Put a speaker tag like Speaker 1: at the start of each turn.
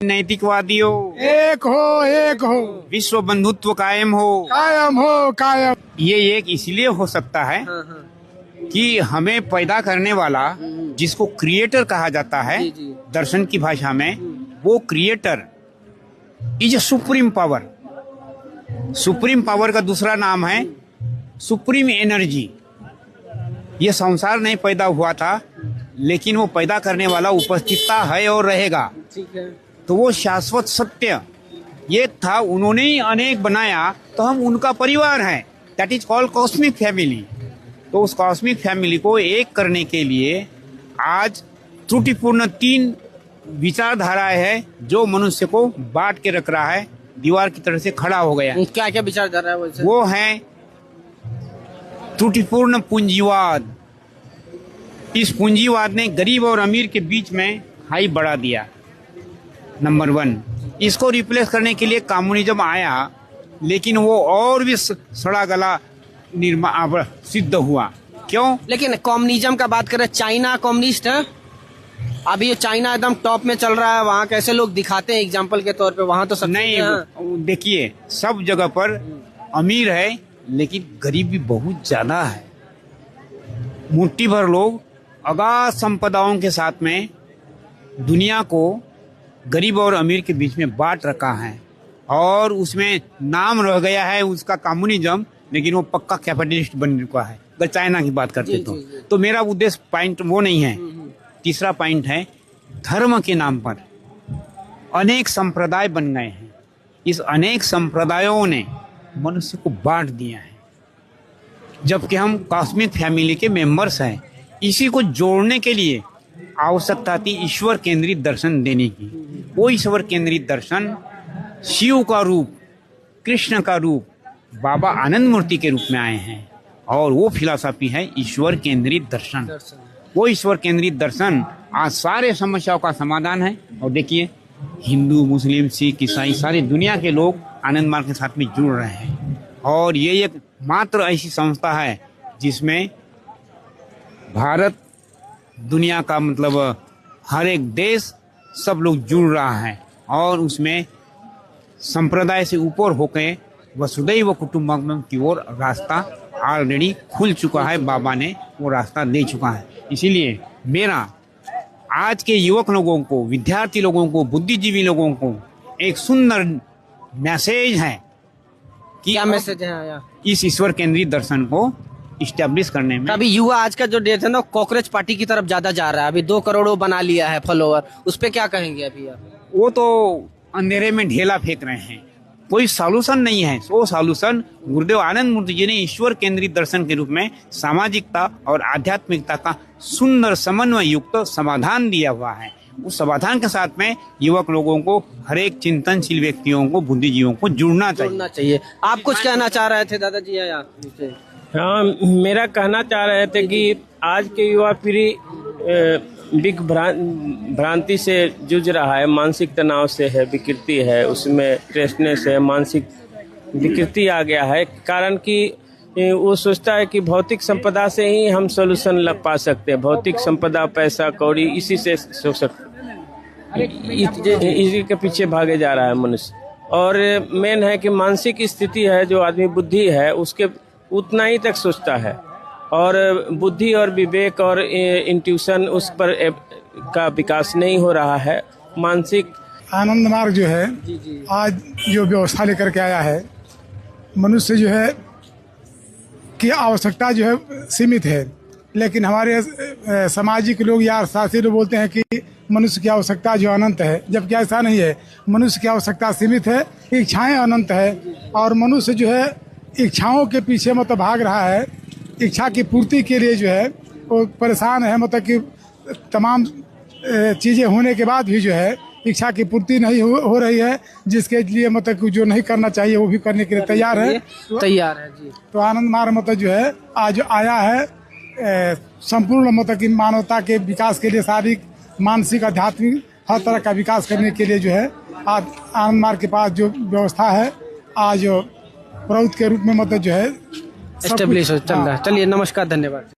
Speaker 1: नैतिकवादियों
Speaker 2: एक हो
Speaker 1: विश्व बंधुत्व कायम हो।
Speaker 2: कायम।
Speaker 1: ये एक इसलिए हो सकता है कि हमें पैदा करने वाला जिसको क्रिएटर कहा जाता है दर्शन की भाषा में, वो creator is supreme power. Supreme power का दूसरा नाम है सुप्रीम एनर्जी। ये संसार नहीं पैदा हुआ था, लेकिन वो पैदा करने वाला उपस्थितता है और रहेगा।
Speaker 3: ठीक है।
Speaker 1: तो वो शाश्वत सत्य ये था, उन्होंने ही अनेक बनाया, तो हम उनका परिवार है। That is called cosmic family. तो उस कॉस्मिक फैमिली को एक करने के लिए आज त्रुटिपूर्ण 3 विचारधाराएं है जो मनुष्य को बांट के रख रहा है, दीवार की तरह से खड़ा हो गया।
Speaker 3: क्या क्या विचारधारा है वैसे?
Speaker 1: वो है त्रुटिपूर्ण पूंजीवाद। इस पूंजीवाद ने गरीब और अमीर के बीच में खाई बढ़ा दिया, नंबर 1। इसको रिप्लेस करने के लिए कम्युनिज्म आया, लेकिन वो और भी सड़ा गला सिद्ध हुआ। क्यों?
Speaker 3: लेकिन कम्युनिज्म का बात करें, चाइना कम्युनिस्ट है। अभी ये चाइना एकदम टॉप में चल रहा है, वहाँ कैसे लोग दिखाते हैं एग्जाम्पल के तौर पे, वहाँ तो सब
Speaker 1: नहीं। देखिए, सब जगह पर अमीर है, लेकिन गरीब भी बहुत ज्यादा है। मुट्ठी भर लोग अगाध संपदाओं के साथ में दुनिया को गरीब और अमीर के बीच में बांट रखा है, और उसमें नाम रह गया है उसका कम्युनिज्म, लेकिन वो पक्का कैपिटलिस्ट बन चुका है। अगर चाइना की बात करते तो मेरा उद्देश्य पॉइंट वो नहीं है। तीसरा पॉइंट है, धर्म के नाम पर अनेक संप्रदाय बन गए हैं। इस अनेक संप्रदायों ने मनुष्य को बांट दिया है, जबकि हम कॉस्मिक फैमिली के मेंबर्स हैं। इसी को जोड़ने के लिए आवश्यकता थी ईश्वर केंद्रित दर्शन देने की। वो ईश्वर केंद्रित दर्शन शिव का रूप, कृष्ण का रूप, बाबा आनंद मूर्ति के रूप में आए हैं, और वो फिलॉसफी है ईश्वर केंद्रित दर्शन। वो ईश्वर केंद्रित दर्शन आज सारे समस्याओं का समाधान है। और देखिए, हिंदू, मुस्लिम, सिख, ईसाई सारी दुनिया के लोग आनंद मार्ग के साथ में जुड़ रहे हैं, और ये एक मात्र ऐसी संस्था है जिसमें भारत, दुनिया का मतलब हर एक देश, सब लोग जुड़ रहा है, और उसमें संप्रदाय से ऊपर होकर वसुधैव कुटुंबकम की ओर रास्ता ऑलरेडी खुल चुका है। बाबा ने वो रास्ता दे चुका है। इसीलिए मेरा आज के युवक लोगों को, विद्यार्थी लोगों को, बुद्धिजीवी लोगों को एक सुंदर मैसेज है कि
Speaker 3: क्या मैसेज है आया?
Speaker 1: इस ईश्वर केंद्रित दर्शन को इस्टेब्लिश करने में।
Speaker 3: अभी युवा आज का जो डेट है ना, कॉकरोच पार्टी की तरफ ज्यादा जा रहा है। अभी 2 करोड़ बना लिया है फॉलोअर, उस पे क्या कहेंगे अभी आप?
Speaker 1: वो तो अंधेरे में ढेला फेंक रहे हैं, कोई सॉल्यूशन नहीं है। वो सॉल्यूशन गुरुदेव आनंद मूर्ति जी ने ईश्वर केंद्रित दर्शन के रूप में सामाजिकता और आध्यात्मिकता का सुंदर समन्वय युक्त समाधान दिया हुआ है। उस समाधान के साथ में युवक लोगों को, हर एक चिंतनशील व्यक्तियों को, बुद्धिजीवियों को जुड़ना चाहिए।
Speaker 3: आप कुछ कहना चाह रहे थे दादाजी?
Speaker 4: हाँ, मेरा कहना चाह रहे थे कि आज के युवा पीढ़ी बिग भ्रांति से जूझ रहा है, मानसिक तनाव से है, विकृति है, उसमें स्ट्रेसनेस है, मानसिक विकृति आ गया है। कारण कि वो सोचता है कि भौतिक संपदा से ही हम सोल्यूशन पा सकते हैं, भौतिक संपदा, पैसा कौड़ी, इसी से सोच सकते, इसी के पीछे भागे जा रहा है मनुष्य। और मेन है कि मानसिक स्थिति है, जो आदमी बुद्धि है उसके उतना ही तक सोचता है, और बुद्धि और विवेक और इंट्यूशन उस पर का विकास नहीं हो रहा है। मानसिक
Speaker 2: आनंद मार्ग जो है आज जो व्यवस्था लेकर के आया है, मनुष्य जो है की आवश्यकता जो है सीमित है, लेकिन हमारे सामाजिक लोग या अर्थशास्त्री लोग बोलते हैं कि मनुष्य की आवश्यकता जो अनंत है, जबकि ऐसा नहीं है। मनुष्य की आवश्यकता सीमित है, इच्छाएं अनंत है, और मनुष्य जो है इच्छाओं के पीछे मतलब भाग रहा है। इच्छा की पूर्ति के लिए जो है वो परेशान है, मतलब कि तमाम चीज़ें होने के बाद भी जो है इच्छा की पूर्ति नहीं हो रही है, जिसके लिए मतलब कि जो नहीं करना चाहिए वो भी करने के लिए तैयार है
Speaker 3: जी।
Speaker 2: तो आनंद मार्ग मतलब जो है आज आया है संपूर्ण मतलब कि मानवता के विकास के लिए, शारीरिक, मानसिक, आध्यात्मिक हर तरह का विकास करने के लिए जो है आज आनंद मार्ग के पास जो व्यवस्था है आज प्रौद्ध के रूप में मतलब जो है
Speaker 3: एस्टेब्लिश चल रहा है। चलिए, नमस्कार, धन्यवाद।